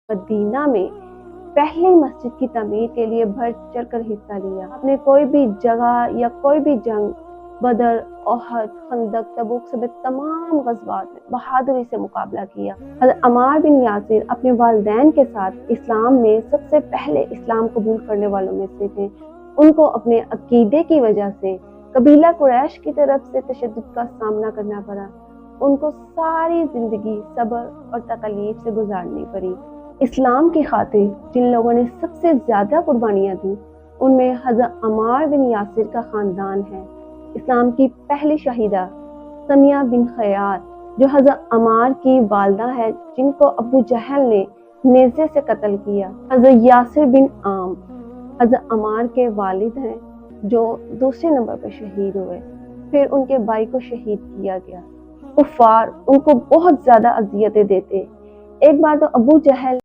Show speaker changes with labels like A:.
A: Medina में पहली मस्जिद की तमीर के लिए बढ़ चढ़ कर हिस्सा लिया। आपने कोई भी जगह या कोई भी जंग, बदर, ओहद, खंदक, तबूक समेत तमाम गज़वात में बहादुरी से मुकाबला किया। हज़रत अम्मार बिन यासिर अपने वालिदैन के साथ इस्लाम में सबसे पहले इस्लाम कबूल करने वालों में से थे। उनको अपने अकीदे की वजह से कबीला कुरैश की तरफ से तशद्दुद का सामना करना पड़ा। उनको सारी जिंदगी सब्र और तकलीफ से गुजारनी पड़ी। इस्लाम की खातिर जिन लोगों ने सबसे ज्यादा कुर्बानियां दी उनमें हज़रत अम्मार बिन यासिर का खानदान है। इस्लाम की पहली शहीदा समिया बिन खयात जो हज़रत अम्मार की वालदा है, जिनको अबू जहल ने नेज़े से कत्ल किया। हज़रत यासिर बिन आम हज़रत अम्मार के वालिद हैं, जो दूसरे नंबर पर शहीद हुए। फिर उनके भाई को शहीद किया गया। कुफार उनको बहुत ज्यादा अजियतें देते। एक बार तो अबू जहल